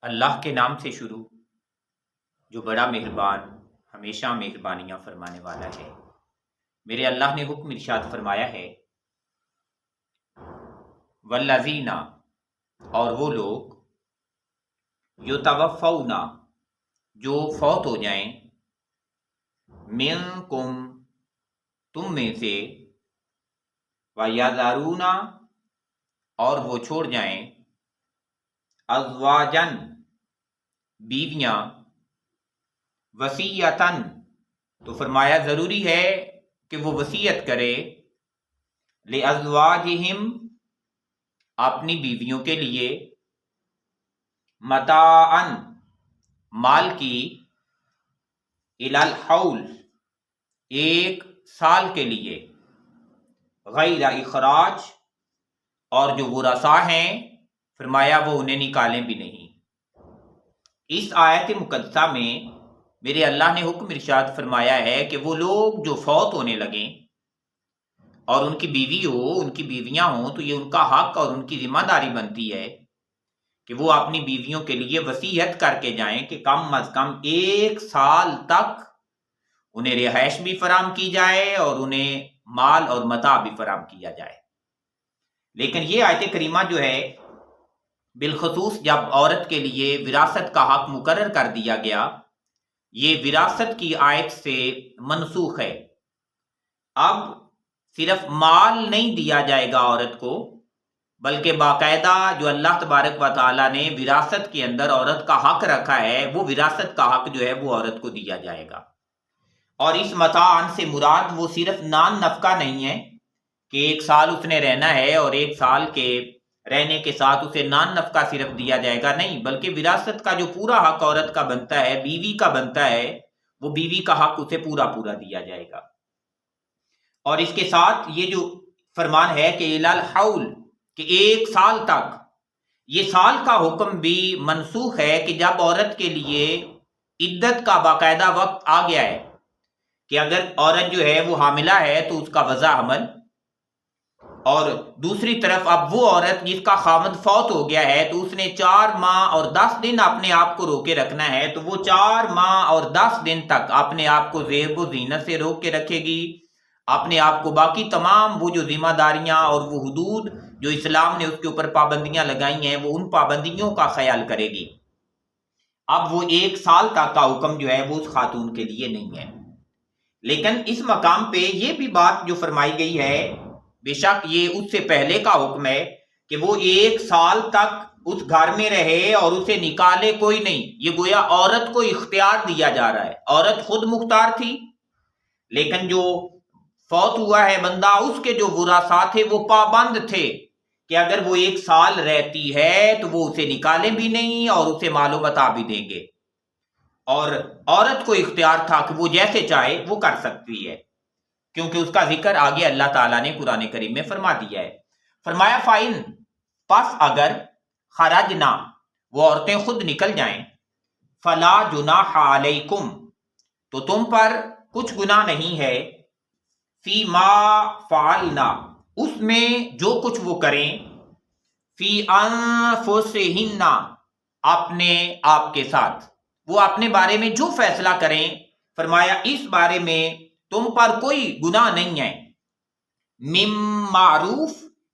اللہ کے نام سے شروع جو بڑا مہربان ہمیشہ مہربانیاں فرمانے والا ہے۔ میرے اللہ نے حکم ارشاد فرمایا ہے، والذین، اور وہ لوگ، یتوفون، جو فوت ہو جائیں، منکم، تم میں سے، ویذرون، اور وہ چھوڑ جائیں، ازواجن، بیویاں، وصیتاً، تو فرمایا ضروری ہے کہ وہ وصیت کرے، لازواجہم، اپنی بیویوں کے لیے، متاعاً، مال کی، الی الحول، 1 سال کے لیے، غیر اخراج، اور جو ورثاء ہیں فرمایا وہ انہیں نکالیں بھی نہیں۔ اس آیت مقدسہ میں میرے اللہ نے حکم ارشاد فرمایا ہے کہ وہ لوگ جو فوت ہونے لگیں اور ان کی بیوی ہو، ان کی بیویاں ہوں، تو یہ ان کا حق اور ان کی ذمہ داری بنتی ہے کہ وہ اپنی بیویوں کے لیے وصیت کر کے جائیں کہ کم از کم 1 سال تک انہیں رہائش بھی فراہم کی جائے اور انہیں مال اور متاع بھی فراہم کیا جائے۔ لیکن یہ آیت کریمہ جو ہے، بالخصوص جب عورت کے لیے وراثت کا حق مقرر کر دیا گیا، یہ وراثت کی آیت سے منسوخ ہے۔ اب صرف مال نہیں دیا جائے گا عورت کو، بلکہ باقاعدہ جو اللہ تبارک و تعالیٰ نے وراثت کے اندر عورت کا حق رکھا ہے، وہ وراثت کا حق جو ہے وہ عورت کو دیا جائے گا۔ اور اس متاعن سے مراد وہ صرف نان نفقہ نہیں ہے کہ 1 سال اس نے رہنا ہے اور 1 سال کے رہنے کے ساتھ اسے نان نفقہ صرف دیا جائے گا، نہیں، بلکہ وراثت کا جو پورا حق عورت کا بنتا ہے، بیوی کا بنتا ہے، وہ بیوی کا حق اسے پورا دیا جائے گا۔ اور اس کے ساتھ یہ جو فرمان ہے کہ الی الحول، کہ 1 سال تک، یہ سال کا حکم بھی منسوخ ہے کہ جب عورت کے لیے عدت کا باقاعدہ وقت آ گیا ہے کہ اگر عورت جو ہے وہ حاملہ ہے تو اس کا وضع حمل، اور دوسری طرف اب وہ عورت جس کا خامد فوت ہو گیا ہے تو اس نے 4 ماہ اور 10 دن اپنے آپ کو روکے رکھنا ہے، تو وہ 4 ماہ اور 10 دن تک اپنے آپ کو زیب و زینت سے روک کے رکھے گی، اپنے آپ کو باقی تمام وہ جو ذمہ داریاں اور وہ حدود جو اسلام نے اس کے اوپر پابندیاں لگائی ہیں، وہ ان پابندیوں کا خیال کرے گی۔ اب وہ 1 سال تک کا حکم جو ہے وہ اس خاتون کے لیے نہیں ہے۔ لیکن اس مقام پہ یہ بھی بات جو فرمائی گئی ہے، بے شک یہ اس سے پہلے کا حکم ہے کہ وہ 1 سال تک اس گھر میں رہے اور اسے نکالے کوئی نہیں۔ یہ گویا عورت کو اختیار دیا جا رہا ہے، عورت خود مختار تھی، لیکن جو فوت ہوا ہے بندہ، اس کے جو ورثاء تھے وہ پابند تھے کہ اگر وہ 1 سال رہتی ہے تو وہ اسے نکالیں بھی نہیں اور اسے مال و متاع بھی دیں گے، اور عورت کو اختیار تھا کہ وہ جیسے چاہے وہ کر سکتی ہے، کیونکہ اس کا ذکر آگے اللہ تعالیٰ نے قرآن کریم میں فرما دیا ہے۔ فرمایا فَإِن، پس اگر، خرجنا، وہ عورتیں خود نکل جائیں، فَلَا جُنَاحَ عَلَيْكُمْ، تو تم پر کچھ گناہ نہیں ہے، فی ما فعلنا، اس میں جو کچھ وہ کریں، فی انفسہن، اپنے آپ کے ساتھ، وہ اپنے بارے میں جو فیصلہ کریں، فرمایا اس بارے میں تم پر کوئی گناہ نہیں ہے، من معروف،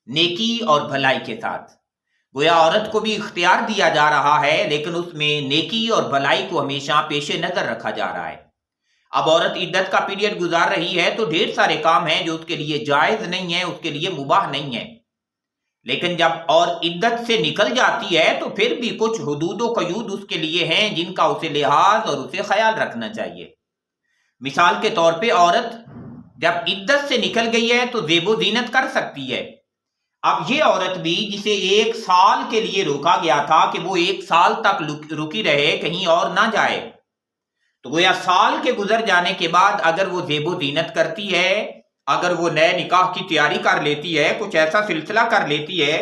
نیکی اور بھلائی کے ساتھ۔ گویا عورت کو بھی اختیار دیا جا رہا ہے، لیکن اس میں نیکی اور بھلائی کو ہمیشہ پیش نظر رکھا جا رہا ہے۔ اب عورت عدت کا پیریڈ گزار رہی ہے تو ڈھیر سارے کام ہیں جو اس کے لیے جائز نہیں ہیں، اس کے لیے مباح نہیں ہیں، لیکن جب اور عدت سے نکل جاتی ہے تو پھر بھی کچھ حدود و قیود اس کے لیے ہیں جن کا اسے لحاظ اور اسے خیال رکھنا چاہیے۔ مثال کے طور پہ عورت جب عدت سے نکل گئی ہے تو زیب و زینت کر سکتی ہے۔ اب یہ عورت بھی جسے 1 سال کے لیے روکا گیا تھا کہ وہ 1 سال تک رکی رہے، کہیں اور نہ جائے، تو گویا سال کے گزر جانے کے بعد اگر وہ زیب و زینت کرتی ہے، اگر وہ نئے نکاح کی تیاری کر لیتی ہے، کچھ ایسا سلسلہ کر لیتی ہے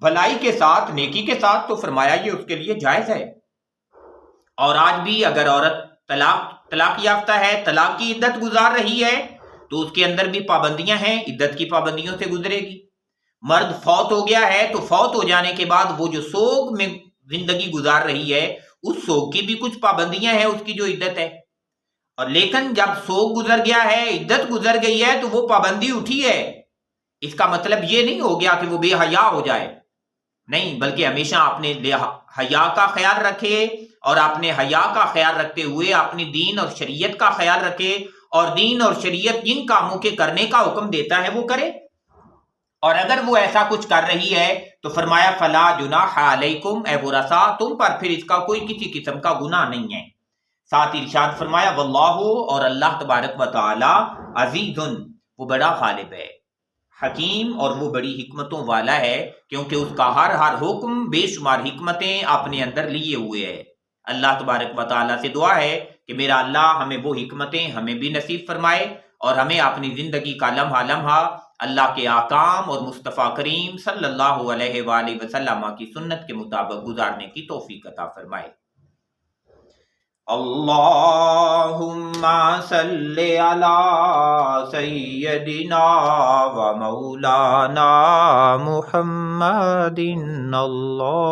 بھلائی کے ساتھ، نیکی کے ساتھ، تو فرمایا یہ اس کے لیے جائز ہے۔ اور آج بھی اگر عورت طلاق یافتہ ہے، طلاق کی عدت گزار رہی ہے، تو اس کے اندر بھی پابندیاں ہیں، عدت کی پابندیوں سے گزرے گی۔ مرد فوت ہو گیا ہے تو فوت ہو جانے کے بعد وہ جو سوگ میں زندگی گزار رہی ہے اس سوگ کی بھی کچھ پابندیاں ہیں، اس کی جو عدت ہے، اور لیکن جب سوگ گزر گیا ہے، عدت گزر گئی ہے، تو وہ پابندی اٹھی ہے۔ اس کا مطلب یہ نہیں ہو گیا کہ وہ بے حیا ہو جائے، نہیں، بلکہ ہمیشہ اپنے حیا کا خیال رکھے، اور اپنے حیا کا خیال رکھتے ہوئے اپنی دین اور شریعت کا خیال رکھے، اور دین اور شریعت جن کاموں کے کرنے کا حکم دیتا ہے وہ کرے۔ اور اگر وہ ایسا کچھ کر رہی ہے تو فرمایا فلا جناح علیکم، اے ورثاء تم پر پھر اس کا کوئی کسی قسم کا گناہ نہیں ہے۔ ساتھ ارشاد فرمایا واللہ، اور اللہ تبارک و تعالی عزیز، وہ بڑا غالب ہے، حکیم، اور وہ بڑی حکمتوں والا ہے، کیونکہ اس کا ہر حکم بے شمار حکمتیں اپنے اندر لیے ہوئے ہے۔ اللہ تبارک و تعالیٰ سے دعا ہے کہ میرا اللہ ہمیں وہ حکمتیں ہمیں بھی نصیب فرمائے، اور ہمیں اپنی زندگی کا لمحہ لمحہ اللہ کے احکام اور مصطفیٰ کریم صلی اللہ علیہ وآلہ وسلم کی سنت کے مطابق گزارنے کی توفیق عطا فرمائے۔ اللہم صلی علی سیدنا و مولانا محمد۔ اللہ